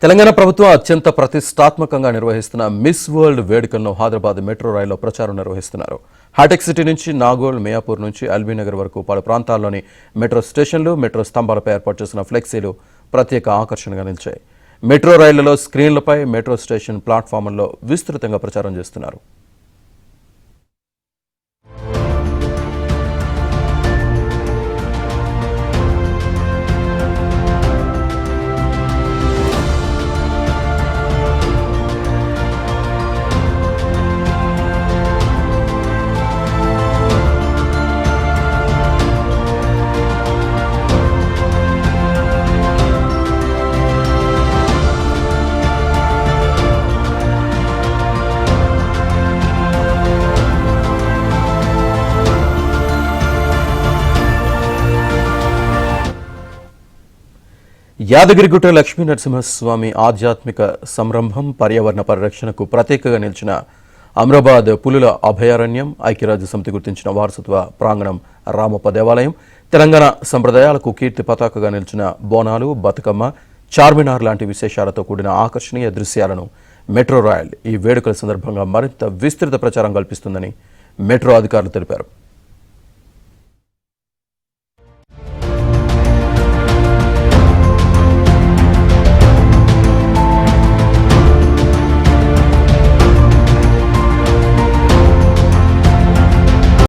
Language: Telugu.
తెలంగాణ ప్రభుత్వం అత్యంత ప్రతిష్టాత్మకంగా నిర్వహిస్తున్న మిస్ వరల్డ్ వేడుకలను హైదరాబాద్ మెట్రో రైల్లో ప్రచారం నిర్వహిస్తున్నారు. హైటెక్ సిటీ నుంచి నాగోల్, మియాపూర్ నుంచి ఎల్బీనగర్ వరకు పలు ప్రాంతాల్లోని మెట్రో స్టేషన్లు, మెట్రో స్తంభాలపై ఏర్పాటు చేసిన ఫ్లెక్సీలు ప్రత్యేక ఆకర్షణగా నిలిచాయి. మెట్రో రైళ్లలో స్క్రీన్లపై మెట్రో స్టేషన్ ప్లాట్ఫామ్లలో విస్తృతంగా ప్రచారం చేస్తున్నారు. యాదగిరిగుట్ట లక్ష్మీ నరసింహస్వామి ఆధ్యాత్మిక సంరంభం పర్యావరణ పరిరక్షణకు ప్రత్యేకంగా నిలిచిన అమ్రాబాద్ పులుల అభయారణ్యం, ఐక్యరాజ్య సమితి గుర్తించిన వారసత్వ ప్రాంగణం రామప్ప దేవాలయం, తెలంగాణ సంప్రదాయాలకు కీర్తి పతాకగా నిలిచిన బోనాలు, బతుకమ్మ, చార్మినార్ లాంటి విశేషాలతో కూడిన ఆకర్షణీయ దృశ్యాలను మెట్రో రైల్ ఈ వేడుకల సందర్భంగా మరింత విస్తృత ప్రచారం కల్పిస్తుందని మెట్రో అధికారులు తెలిపారు.